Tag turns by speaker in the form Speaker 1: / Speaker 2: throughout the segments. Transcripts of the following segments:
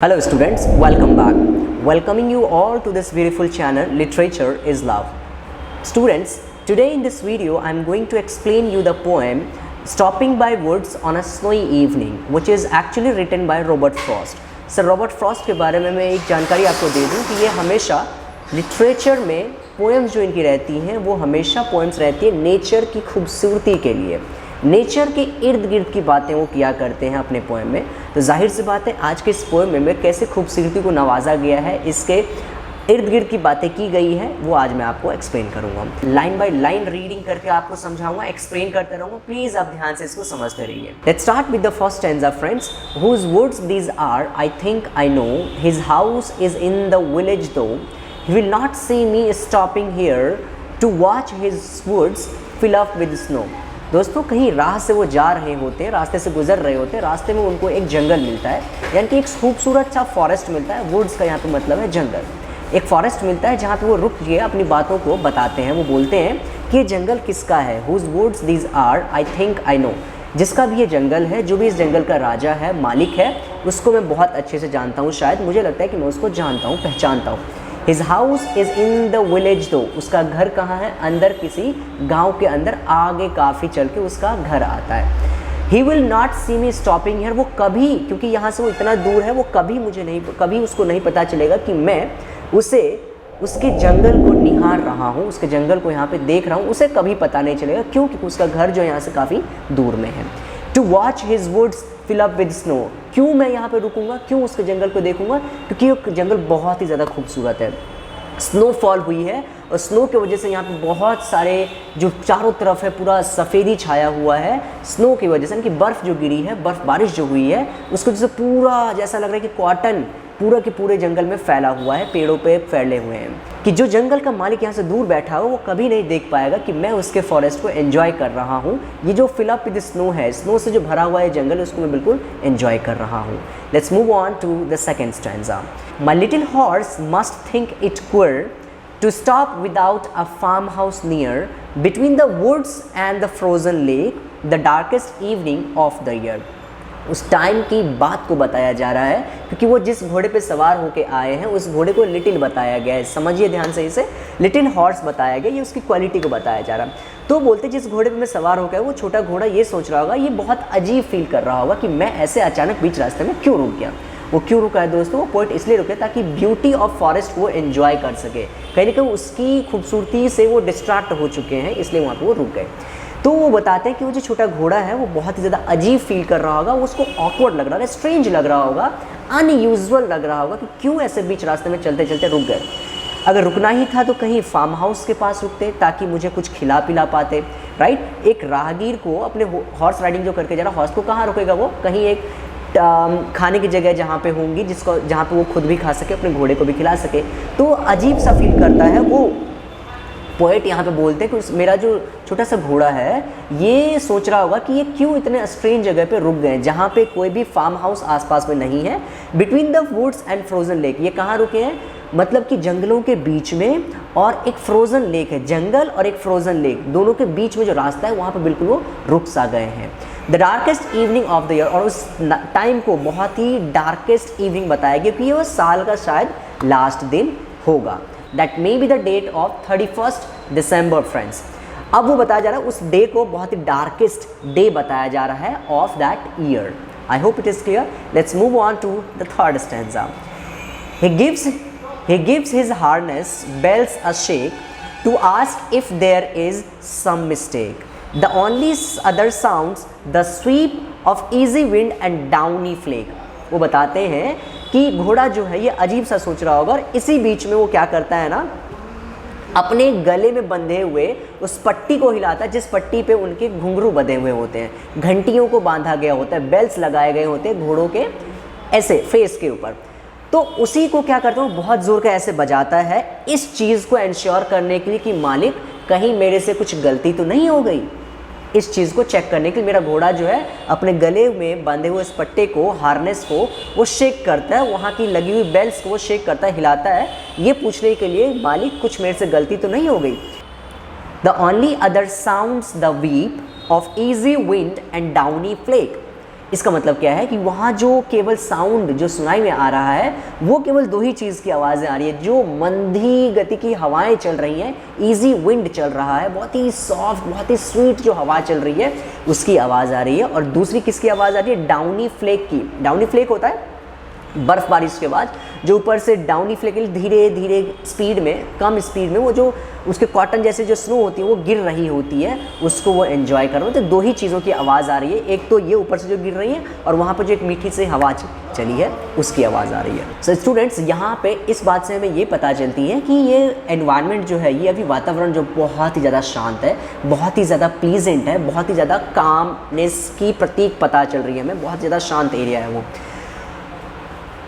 Speaker 1: Hello students, welcome back. Welcoming you all to this beautiful channel Literature is Love. Students, today in this video I am going to explain you the poem Stopping by Woods on a Snowy Evening, which is actually written by Robert Frost. Sir Robert Frost के बारे में मैं एक जानकारी आपको दे दूं कि ये हमेशा लिटरेचर में पोएम्स जो इनकी रहती हैं वो हमेशा पोएम्स रहती है नेचर की खूबसूरती के लिए, नेचर के इर्द गिर्द की बातें वो किया करते हैं अपने पोएम में। तो जाहिर सी बात है आज के इस पोएम में कैसे खूबसूरती को नवाजा गया है, इसके इर्द गिर्द की बातें की गई है, वो आज मैं आपको एक्सप्लेन करूंगा। लाइन बाय लाइन रीडिंग करके आपको समझाऊंगा, एक्सप्लेन करते रहूंगा, प्लीज आप ध्यान से इसको समझते रहिए। Let's start with the first stanza friends. Whose woods these are I think I know, his house is in the village though, he will not see me stopping here to watch his woods fill up with snow. दोस्तों कहीं राह से वो जा रहे होते हैं, रास्ते से गुजर रहे होते हैं, रास्ते में उनको एक जंगल मिलता है, यानी कि एक खूबसूरत सा फॉरेस्ट मिलता है। वुड्स का यहाँ पे मतलब है जंगल। एक फॉरेस्ट मिलता है जहाँ पे वो रुक के अपनी बातों को बताते हैं। वो बोलते हैं कि ये जंगल किसका है। Whose woods these are I think I know, जिसका भी ये जंगल है, जो भी इस जंगल का राजा है, मालिक है, उसको मैं बहुत अच्छे से जानता हूँ। शायद मुझे लगता है कि मैं उसको जानता हूँ, पहचानता हूँ। His house is in the village दो, उसका घर कहाँ है, अंदर किसी गांव के अंदर, आगे काफ़ी चल के उसका घर आता है। He will not see me stopping here, वो कभी, क्योंकि यहाँ से वो इतना दूर है, वो कभी उसको नहीं पता चलेगा कि मैं उसके जंगल को निहार रहा हूँ, उसके जंगल को यहाँ पे देख रहा हूँ, उसे कभी पता नहीं चलेगा। क्यों? क्योंकि उसका घर जो यहाँ से काफ़ी दूर में है। To watch his woods fill up with snow, क्यों मैं यहाँ पे रुकूंगा, क्यों उसके जंगल को देखूंगा? क्योंकि वो जंगल बहुत ही ज़्यादा खूबसूरत है। स्नोफॉल हुई है और स्नो की वजह से यहाँ पे बहुत सारे जो चारों तरफ है पूरा सफ़ेदी छाया हुआ है। स्नो की वजह से, यानी कि बर्फ़ जो गिरी है, बर्फ़ बारिश जो हुई है, उसकी वजह से पूरा जैसा लग रहा है कि कॉटन पूरा के पूरे जंगल में फैला हुआ है, पेड़ों पे फैले हुए हैं, कि जो जंगल का मालिक यहाँ से दूर बैठा हो वो कभी नहीं देख पाएगा कि मैं उसके फॉरेस्ट को एंजॉय कर रहा हूँ। ये जो फिल अप विद स्नो है, स्नो से जो भरा हुआ है जंगल, उसको मैं बिल्कुल एंजॉय कर रहा हूँ। Let's move on to the second stanza. My little horse must think it queer to stop without a farmhouse near, between the woods and the frozen lake, the darkest evening of the year। उस time की बात को बताया जा रहा है, क्योंकि वो जिस घोड़े पे सवार होके आए हैं उस घोड़े को लिटिल बताया गया है। समझिए ध्यान से, इसे लिटिल हॉर्स बताया गया, ये उसकी क्वालिटी को बताया जा रहा है। तो बोलते जिस घोड़े पे मैं सवार होकर, वो छोटा घोड़ा ये सोच रहा होगा, ये बहुत अजीब फील कर रहा होगा कि मैं ऐसे अचानक बीच रास्ते में क्यों रुक गया। वो क्यों रुका है दोस्तों? वो पोइट इसलिए रुके ताकि ब्यूटी ऑफ फॉरेस्ट वो एंजॉय कर सके। कहीं ना कहीं उसकी खूबसूरती से वो डिस्ट्रैक्ट हो चुके हैं, इसलिए वहाँ पे वो रुक गए। तो वो बताते हैं कि वो जो छोटा घोड़ा है वो बहुत ही ज़्यादा अजीब फील कर रहा होगा, वो उसको ऑकवर्ड लग रहा है, स्ट्रेंज लग रहा होगा, अनयूजुअल लग रहा होगा कि क्यों ऐसे बीच रास्ते में चलते चलते रुक गए। अगर रुकना ही था तो कहीं फार्म हाउस के पास रुकते ताकि मुझे कुछ खिला पिला पाते, राइट। एक राहगीर को अपने हॉर्स राइडिंग जो करके जा रहा, हॉर्स को कहाँ रुकेगा वो? कहीं एक खाने की जगह जहाँ पे होंगी, जहाँ पे वो खुद भी खा सके, अपने घोड़े को भी खिला सके। तो अजीब सा फील करता है वो पोएट। यहाँ पे बोलते हैं कि मेरा जो छोटा सा घोड़ा है ये सोच रहा होगा कि ये क्यों इतने स्ट्रेंज जगह पे रुक गए, जहाँ पे कोई भी फार्म हाउस आसपास में नहीं है। Between the woods and frozen lake, ये कहाँ रुके हैं? मतलब कि जंगलों के बीच में, और एक फ्रोजन लेक है, जंगल और एक फ्रोजन लेक, दोनों के बीच में जो रास्ता है वहाँ पे बिल्कुल वो रुक सा गए हैं। The darkest evening of the year, और उस टाइम को बहुत ही डार्केस्ट इवनिंग बताया गया कि ये साल का शायद लास्ट दिन होगा। That may be the date of 31 दिसंबर फ्रेंड्स। अब वो बताया जा रहा है, उस डे को बहुत ही डार्केस्ट डे बताया जा रहा है of that year. I hope it is clear. Let's move on to the third stanza. He gives his harness bells a shake to ask if there is some mistake. The only other sounds the sweep of easy wind and downy flake। वो बताते हैं कि घोड़ा जो है ये अजीब सा सोच रहा होगा, और इसी बीच में वो क्या करता है ना, अपने गले में बंधे हुए उस पट्टी को हिलाता है जिस पट्टी पे उनके घुंघरू बंधे हुए होते हैं, घंटियों को बांधा गया होता है, बेल्स लगाए गए होते हैं घोड़ों के ऐसे फेस के ऊपर। तो उसी को क्या करता है, बहुत ज़ोर का ऐसे बजाता है, इस चीज़ को इंश्योर करने के लिए कि मालिक कहीं मेरे से कुछ गलती तो नहीं हो गई। इस चीज़ को चेक करने के लिए मेरा घोड़ा जो है अपने गले में बांधे हुए इस पट्टे को, हार्नेस को वो शेक करता है, वहाँ की लगी हुई बेल्स को वो शेक करता है, हिलाता है, ये पूछने के लिए मालिक कुछ मेरे से गलती तो नहीं हो गई। The only other sounds the sweep of easy wind and downy flake. इसका मतलब क्या है कि वहाँ जो केवल साउंड जो सुनाई में आ रहा है वो केवल दो ही चीज़ की आवाज़ें आ रही है, जो मंदी गति की हवाएं चल रही हैं, इजी विंड चल रहा है, बहुत ही सॉफ्ट बहुत ही स्वीट जो हवा चल रही है उसकी आवाज़ आ रही है। और दूसरी किसकी आवाज़ आ रही है? डाउनी फ्लेक की। डाउनी फ्लेक होता है बर्फ़ बारिश के बाद जो ऊपर से डाउनी फ्लेक धीरे धीरे स्पीड में, कम स्पीड में वो जो उसके कॉटन जैसे जो स्नो होती है वो गिर रही होती है, उसको वो एंजॉय कर रहे हो। तो दो ही चीज़ों की आवाज़ आ रही है, एक तो ये ऊपर से जो गिर रही है और वहाँ पर जो एक मीठी सी हवा चली है उसकी आवाज़ आ रही है। सो स्टूडेंट्स, यहाँ पे इस बात से हमें ये पता चलती है कि ये एनवायरनमेंट जो है, ये अभी वातावरण जो बहुत ही ज़्यादा शांत है, बहुत ही ज़्यादा प्लीजेंट है, बहुत ही ज़्यादा कामनेस की प्रतीक पता चल रही है हमें, बहुत ज़्यादा शांत एरिया है वो।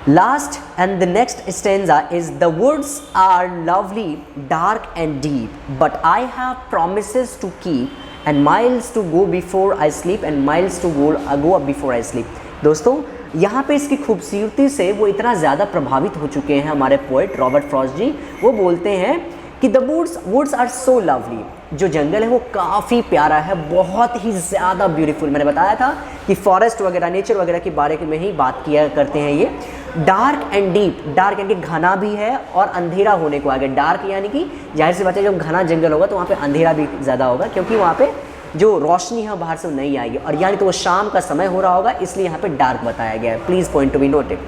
Speaker 1: Last and the next stanza is, the woods are lovely, dark and deep, but I have promises to keep and miles to go before I sleep and miles to go up before I sleep। दोस्तों, यहाँ पे इसकी खूबसूरती से वो इतना ज़्यादा प्रभावित हो चुके हैं हमारे पोएट रॉबर्ट फ्रॉस्ट जी। वो बोलते हैं कि the woods are so lovely, जो जंगल है वो काफ़ी प्यारा है, बहुत ही ज़्यादा ब्यूटीफुल। मैंने बताया था कि फॉरेस्ट वगैरह, नेचर वगैरह के बारे में ही बात किया करते हैं ये। डार्क एंड डीप, डार्क यानी कि घना भी है और अंधेरा होने को आ गया। डार्क यानी कि जाहिर सी बात है जब घना जंगल होगा तो वहाँ पे अंधेरा भी ज़्यादा होगा, क्योंकि वहाँ पे जो रोशनी है बाहर से वो नहीं आएगी, और यानी तो वो शाम का समय हो रहा होगा, इसलिए यहाँ पे डार्क बताया गया है। Please point to be noted.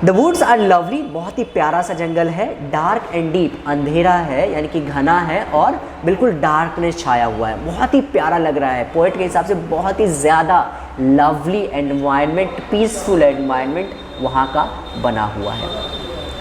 Speaker 1: The woods are lovely, बहुत ही प्यारा सा जंगल है। डार्क एंड डीप, अंधेरा है यानी कि घना है और बिल्कुल डार्कनेस छाया हुआ है, बहुत ही प्यारा लग रहा है। पोएट के हिसाब से बहुत ही ज़्यादा लवली एनवायरनमेंट, पीसफुल एनवायरनमेंट वहाँ का बना हुआ है।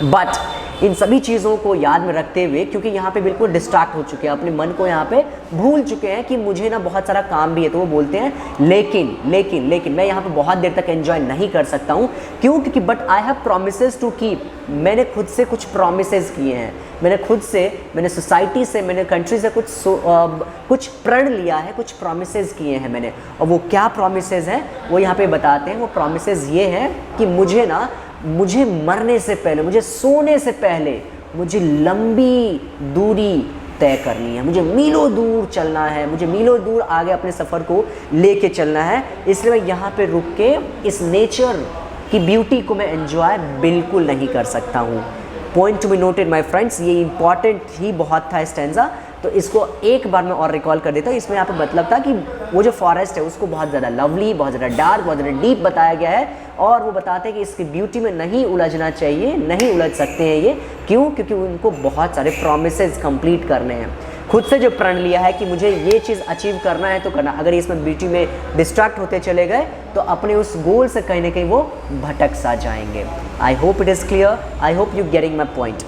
Speaker 1: बट इन सभी चीज़ों को याद में रखते हुए, क्योंकि यहाँ पे बिल्कुल डिस्ट्रैक्ट हो चुके हैं, अपने मन को यहाँ पे भूल चुके हैं कि मुझे ना बहुत सारा काम भी है, तो वो बोलते हैं लेकिन मैं यहाँ पे बहुत देर तक एंजॉय नहीं कर सकता हूँ। क्यों? क्योंकि but I have promises to keep, मैंने खुद से कुछ प्रोमिसेस किए हैं, मैंने सोसाइटी से, मैंने कंट्री से कुछ प्रण लिया है, कुछ प्रोमिसेस किए हैं मैंने। और वो क्या प्रोमिसेस हैं वो यहाँ पे बताते हैं। वो प्रोमिसेस ये हैं कि मुझे मरने से पहले, मुझे सोने से पहले मुझे लंबी दूरी तय करनी है, मुझे मीलों दूर चलना है, मुझे मीलों दूर आगे अपने सफ़र को लेके चलना है। इसलिए मैं यहाँ पे रुक के इस नेचर की ब्यूटी को मैं एंजॉय बिल्कुल नहीं कर सकता हूँ। Point to be noted my friends, ये इंपॉर्टेंट ही बहुत था स्टैंजा, तो इसको एक बार मैं और रिकॉल कर देता हूँ। इसमें यहाँ पे मतलब था कि वो जो फॉरेस्ट है उसको बहुत ज़्यादा लवली, बहुत ज़्यादा डार्क, बहुत ज़्यादा डीप बताया गया है, और वो बताते हैं कि इसकी ब्यूटी में नहीं उलझना चाहिए, नहीं उलझ सकते हैं ये। क्यों? क्योंकि उनको बहुत सारे प्रोमिसेस कंप्लीट करने हैं, खुद से जो प्रण लिया है कि मुझे ये चीज़ अचीव करना है तो करना। अगर इसमें ब्यूटी में डिस्ट्रैक्ट होते चले गए तो अपने उस गोल से कहीं ना कहीं वो भटक सा जाएंगे। आई hope it is clear, I hope you getting my point.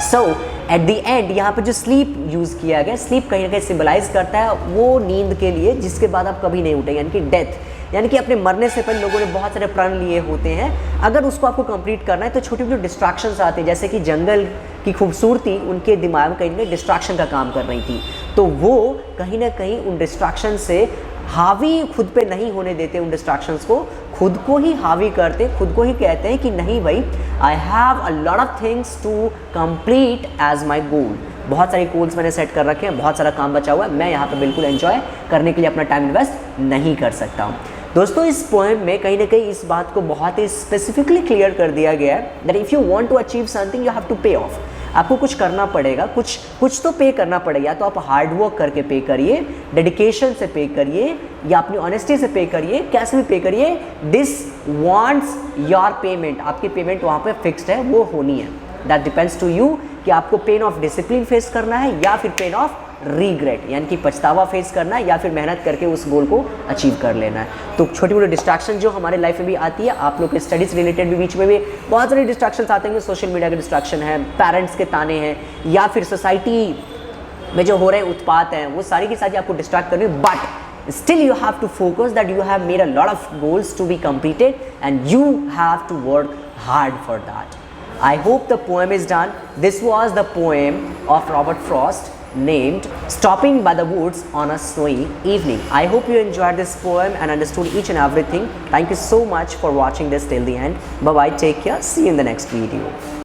Speaker 1: So at the end यहाँ पे जो स्लीप यूज़ किया गया, स्लीप कहीं ना कहीं सिम्बलाइज करता है वो नींद के लिए जिसके बाद आप कभी नहीं उठेंगे, यानी कि डेथ, यानी कि अपने मरने से पहले लोगों ने बहुत सारे प्रण लिए होते हैं। अगर उसको आपको कंप्लीट करना है तो छोटी छोटी डिस्ट्रैक्शंस आते हैं, जैसे कि जंगल की खूबसूरती उनके दिमाग में कहीं ना कहीं डिस्ट्रैक्शन का काम कर रही थी, तो वो कहीं ना कहीं उन डिस्ट्रैक्शन से हावी खुद पे नहीं होने देते, उन डिस्ट्रैक्शंस को खुद को ही हावी करते, खुद को ही कहते हैं कि नहीं भाई, I have a lot of things to complete as my goal. बहुत सारे गोल्स मैंने सेट कर रखे हैं, बहुत सारा काम बचा हुआ है, मैं यहाँ पे बिल्कुल एंजॉय करने के लिए अपना टाइम इन्वेस्ट नहीं कर सकता हूँ। दोस्तों, इस पोएम में कहीं ना कहीं इस बात को बहुत ही स्पेसिफिकली क्लियर कर दिया गया है that if you want to achieve something you have to pay off. आपको कुछ करना पड़ेगा, कुछ तो पे करना पड़ेगा, या तो आप हार्ड वर्क करके पे करिए, डेडिकेशन से पे करिए, या अपनी ऑनेस्टी से पे करिए, कैसे भी पे करिए। दिस वांट्स योर पेमेंट, आपकी पेमेंट वहाँ पे फिक्स्ड है, वो होनी है। दैट डिपेंड्स टू यू कि आपको पेन ऑफ डिसिप्लिन फेस करना है या फिर पेन ऑफ रीग्रेट, यानी कि पछतावा फेस करना है, या फिर मेहनत करके उस गोल को अचीव कर लेना है। तो छोटी मोटी डिस्ट्रैक्शन जो हमारे लाइफ में भी आती है, आप लोग के स्टडीज़ रिलेटेड भी बीच में भी बहुत सारे डिस्ट्रैक्शंस आते हैं। सोशल मीडिया के डिस्ट्रैक्शन है, पेरेंट्स के ताने हैं, या फिर सोसाइटी में जो हो रहे उत्पात हैं, वो सारी की सारी आपको डिस्ट्रैक्ट करनी है। But still you have to focus that you have made a lot of goals to be completed and you have to work hard for that. I hope the poem is done. This was the poem of Robert Frost named Stopping by the Woods on a Snowy Evening. I hope you enjoyed this poem and understood each and everything. Thank you so much for watching this till the end. Bye bye, take care, see you in the next video.